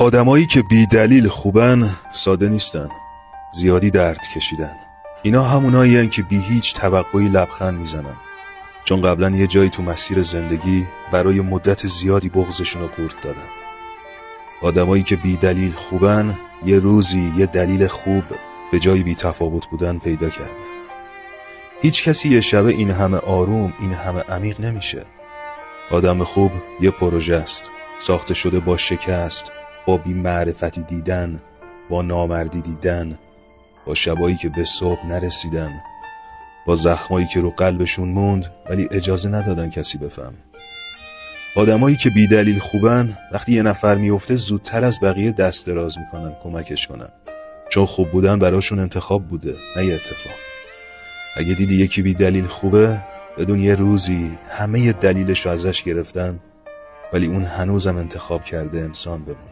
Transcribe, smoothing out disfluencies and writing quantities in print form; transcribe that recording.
آدمایی که بی دلیل خوبن ساده نیستن، زیادی درد کشیدن. اینا همونایین که بی هیچ توقعی لبخند میزنن، چون قبلا یه جایی تو مسیر زندگی برای مدت زیادی بغضشون رو قورت دادن. آدمایی که بی دلیل خوبن یه روزی یه دلیل خوب به جای بی تفاوت بودن پیدا کرده. هیچ کسی یه شبه این همه آروم، این همه عمیق نمیشه. آدم خوب یه پروژه است، ساخته شده با شکست، با بی معرفتی دیدن، با نامردی دیدن، با شبایی که به صبح نرسیدن، با زخمایی که رو قلبشون موند ولی اجازه ندادن کسی بفهمه. آدمایی که بی دلیل خوبن وقتی یه نفر میفته زودتر از بقیه دست دراز میکنن کمکش کنن، چون خوب بودن براشون انتخاب بوده نه یه اتفاق. اگه دیدی یکی بی دلیل خوبه، بدون یه روزی همه دلیلشو ازش گرفتن ولی اون هنوزم انتخاب کرده انسان بمونه.